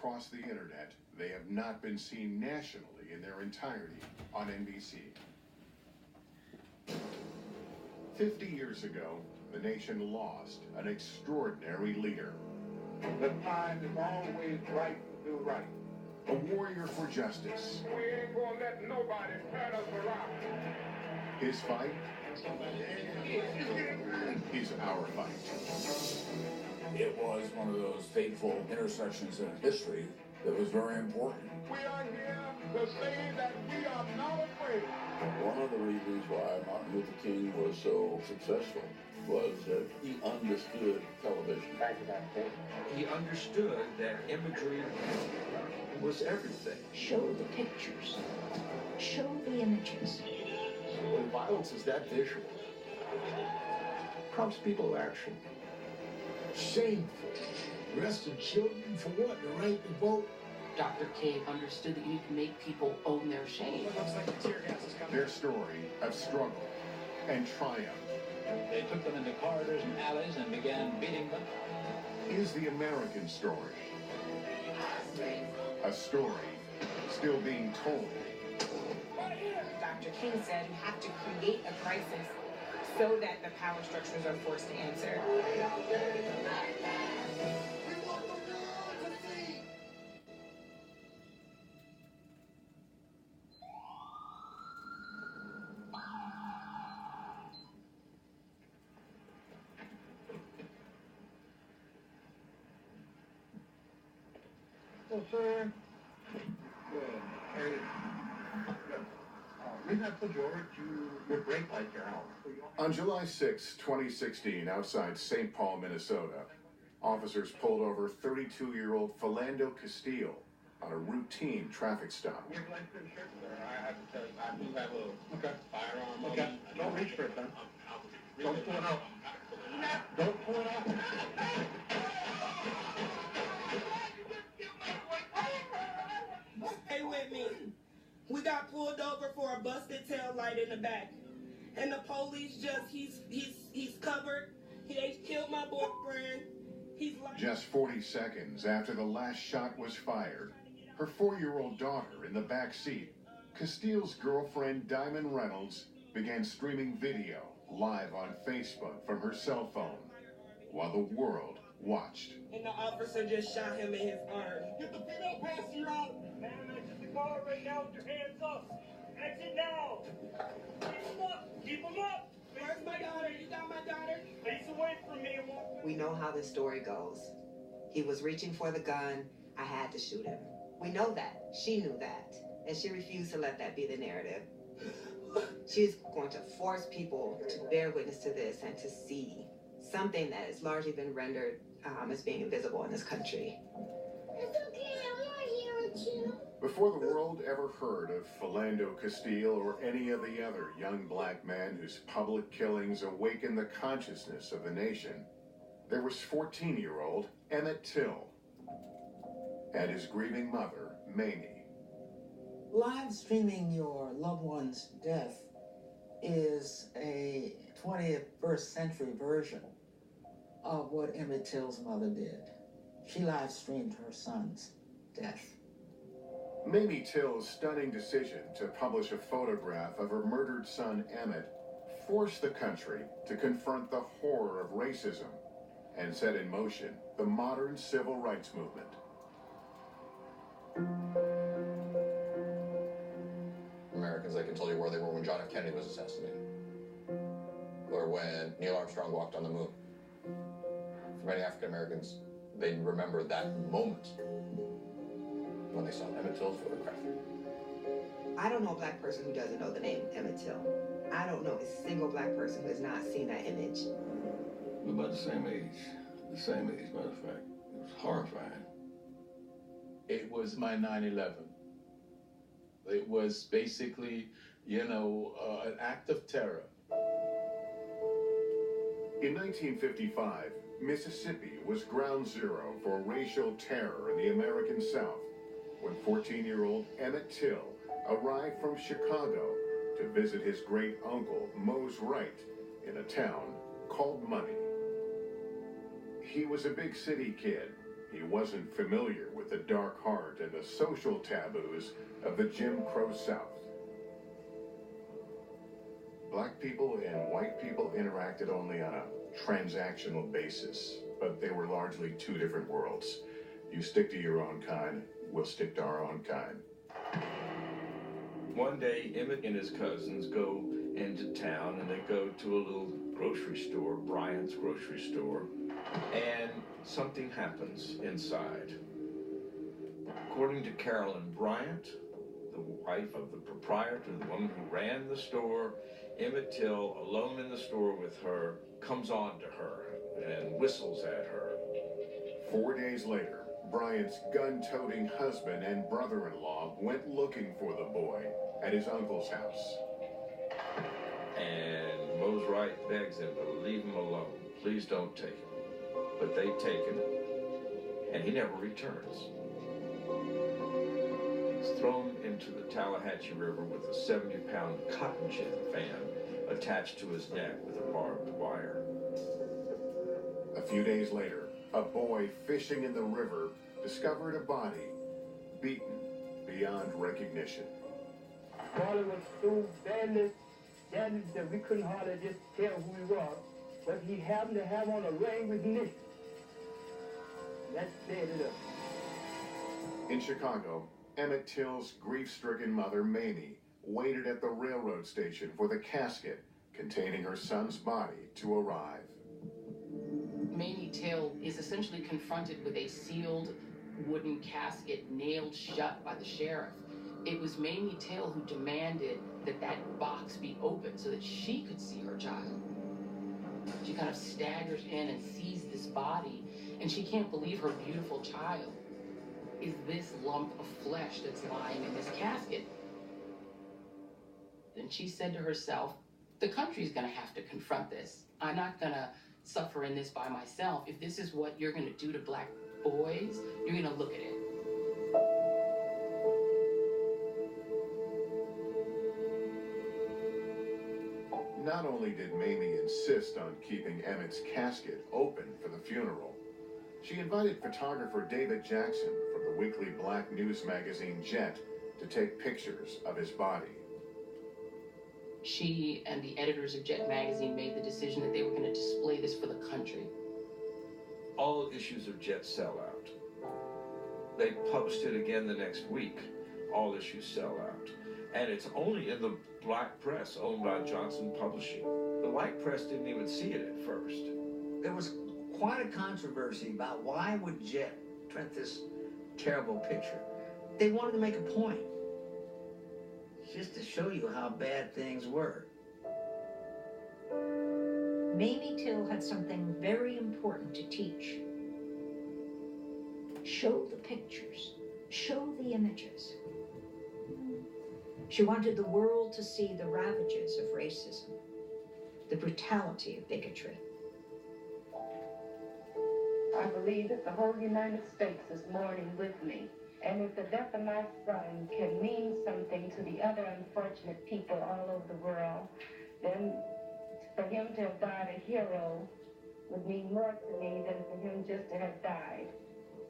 across the internet, they have not been seen nationally in their entirety on NBC. 50 years ago, the nation lost an extraordinary leader. The time is always right to do right. A warrior for justice. We ain't gonna let nobody turn us around. His fight is our fight. It was one of those fateful intersections in history that was very important. We are here to say that we are not afraid. One of the reasons why Martin Luther King was so successful was that he understood television. He understood that imagery was everything. Show the pictures. Show the images. When violence is that visual, prompts people to action. Shameful. Arresting children for what? The right to vote? Dr. King understood that you need to make people own their shame. It looks like the tear gas is coming. Their story of struggle and triumph They took them into corridors and alleys and began beating them. is the American story. A story still being told. Dr. King said you have to create a crisis so that the power structures are forced to answer. Well, sir, reason I pulled you over your brake lights are out. On July 6, 2016, outside St. Paul, Minnesota, officers pulled over 32-year-old Philando Castile on a routine traffic stop. You have license insurance, sir? I have to tell you, I do have a firearm. Okay, don't reach for it, son. Don't pull it out. Don't pull it out. Stay with me. We got pulled over for a busted tail light in the back. And the police he's covered. They killed my boyfriend. He's like... Just 40 seconds after the last shot was fired, her 4-year-old daughter in the back seat, Castile's girlfriend Diamond Reynolds began streaming video live on Facebook from her cell phone while the world watched. And the officer just shot him in his arm. Get the female passenger out! Man, exit the car right now with your hands up! Exit now! Keep them up! Keep them up! Where's my daughter? You got my daughter? Face away from me and walk. We know how this story goes. He was reaching for the gun. I had to shoot him. We know that. She knew that. And she refused to let that be the narrative. She's going to force people to bear witness to this and to see something that has largely been rendered as being invisible in this country. It's okay, I'm right here with you. Before the world ever heard of Philando Castile or any of the other young black men whose public killings awakened the consciousness of the nation, there was 14-year-old Emmett Till and his grieving mother, Mamie. Live streaming your loved one's death is a 21st century version of what Emmett Till's mother did. She live streamed her son's death. Mamie Till's stunning decision to publish a photograph of her murdered son Emmett forced the country to confront the horror of racism and set in motion the modern civil rights movement. Americans, they can tell you where they were when John F. Kennedy was assassinated, or when Neil Armstrong walked on the moon. For many African Americans, they remember that moment when they saw Emmett Till's photograph. I don't know a black person who doesn't know the name Emmett Till. I don't know a single black person who has not seen that image. We're about the same age. The same age, matter of fact. It was horrifying. It was my 9/11. It was basically, an act of terror. In 1955, Mississippi was ground zero for racial terror in the American South when 14-year-old Emmett Till arrived from Chicago to visit his great-uncle, Mose Wright, in a town called Money. He was a big city kid. he wasn't familiar with the dark heart and the social taboos of the Jim Crow South. Black people and white people interacted only on a transactional basis, but they were largely two different worlds. You stick to your own kind, we'll stick to our own kind. One day, Emmett and his cousins go into town and they go to a little grocery store, Bryant's grocery store, and something happens inside. According to Carolyn Bryant, the wife of the proprietor, the woman who ran the store, Emmett Till, alone in the store with her, comes on to her and whistles at her. 4 days later, Bryant's gun-toting husband and brother-in-law went looking for the boy at his uncle's house. And Mose Wright begs him to leave him alone. Please don't take him. But they take him, and he never returns. He's thrown into the Tallahatchie River with a 70-pound cotton gin fan attached to his neck with a barbed wire. A few days later, a boy fishing in the river discovered a body, beaten beyond recognition. Father was so badly damaged that we couldn't hardly just tell who he was, but he happened to have on a ring with Nick. That cleared it up. In Chicago, Emmett Till's grief-stricken mother, Mamie, waited at the railroad station for the casket containing her son's body to arrive. Mamie Till is essentially confronted with a sealed wooden casket nailed shut by the sheriff. It was Mamie Till who demanded that that box be opened so that she could see her child. She kind of staggers in and sees this body, and she can't believe her beautiful child is this lump of flesh that's lying in this casket. Then she said to herself, the country's gonna have to confront this. I'm not gonna suffer in this by myself. If this is what you're gonna do to black boys, you're gonna look at it. Not only did Mamie insist on keeping Emmett's casket open for the funeral, she invited photographer David Jackson from the weekly black news magazine Jet to take pictures of his body. She and the editors of Jet magazine made the decision that they were going to display this for the country. All issues of Jet sell out. They published it again the next week. All issues sell out. And it's only in the black press owned by Johnson Publishing. The white press didn't even see it at first. There was quite a controversy about why would Jet print this terrible picture. They wanted to make a point, just to show you how bad things were. Mamie Till had something very important to teach. Show the pictures. Show the images. She wanted the world to see the ravages of racism, the brutality of bigotry. I believe that the whole United States is mourning with me. And if the death of my son can mean something to the other unfortunate people all over the world, then for him to have died a hero would mean more to me than for him just to have died.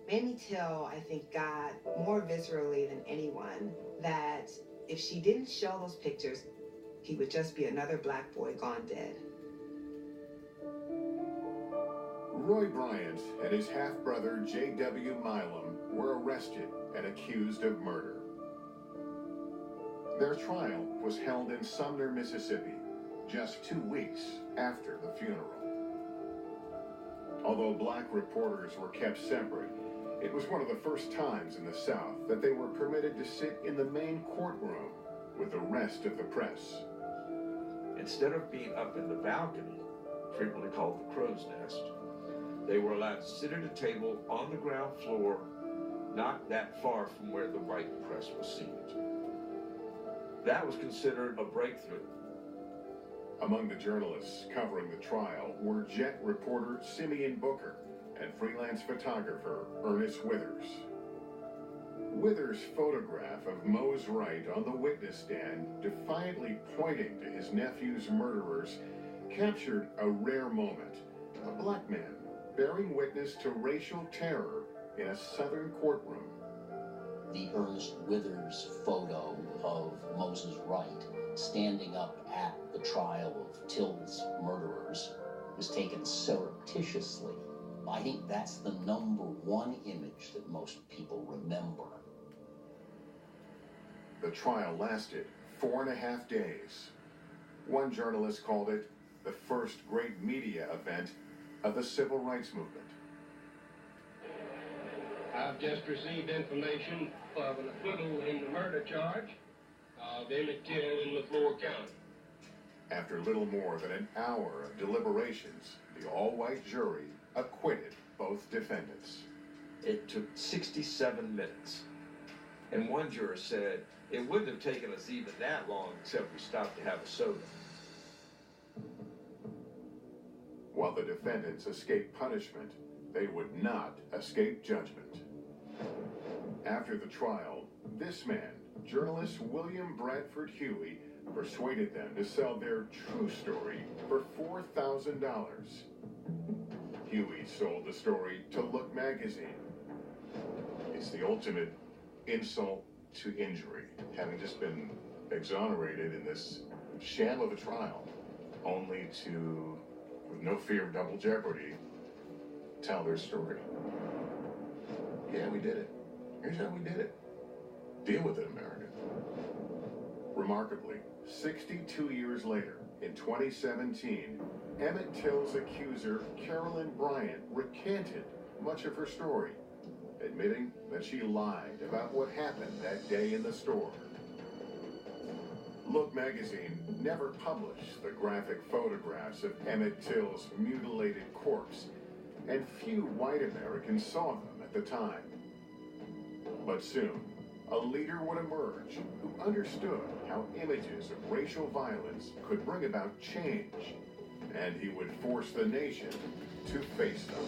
Mamie Till, I think, got more viscerally than anyone that if she didn't show those pictures, he would just be another black boy gone dead. Roy Bryant and his half-brother J.W. Milam were arrested and accused of murder. Their trial was held in Sumner, Mississippi, just 2 weeks after the funeral. Although black reporters were kept separate, it was one of the first times in the South that they were permitted to sit in the main courtroom with the rest of the press. Instead of being up in the balcony, frequently called the crow's nest, they were allowed to sit at a table on the ground floor, not that far from where the white press was seated. That was considered a breakthrough. Among the journalists covering the trial were Jet reporter Simeon Booker and freelance photographer Ernest Withers. Withers' photograph of Mose Wright on the witness stand, defiantly pointing to his nephew's murderers, captured a rare moment. A black man bearing witness to racial terror in a Southern courtroom. The Ernest Withers photo of Moses Wright standing up at the trial of Till's murderers was taken surreptitiously. I think that's the number one image that most people remember. The trial lasted 4.5 days. One journalist called it the first great media event of the civil rights movement. I've just received information of an acquittal in the murder charge of Emmett Till in LaFleur County. After little more than an hour of deliberations, the all-white jury acquitted both defendants. It took 67 minutes. And one juror said, it wouldn't have taken us even that long except we stopped to have a soda. While the defendants escaped punishment, they would not escape judgment. After the trial, this man, journalist William Bradford Huey, persuaded them to sell their true story for $4,000. Huey sold the story to Look magazine. It's the ultimate insult to injury, having just been exonerated in this sham of a trial, only to, with no fear of double jeopardy, tell their story. Yeah, we did it. Here's how we did it. Deal with it, America. Remarkably, 62 years later, in 2017, Emmett Till's accuser, Carolyn Bryant, recanted much of her story, admitting that she lied about what happened that day in the store. Look magazine never published the graphic photographs of Emmett Till's mutilated corpse, and few white Americans saw them at the time. But soon, a leader would emerge who understood how images of racial violence could bring about change, and he would force the nation to face them.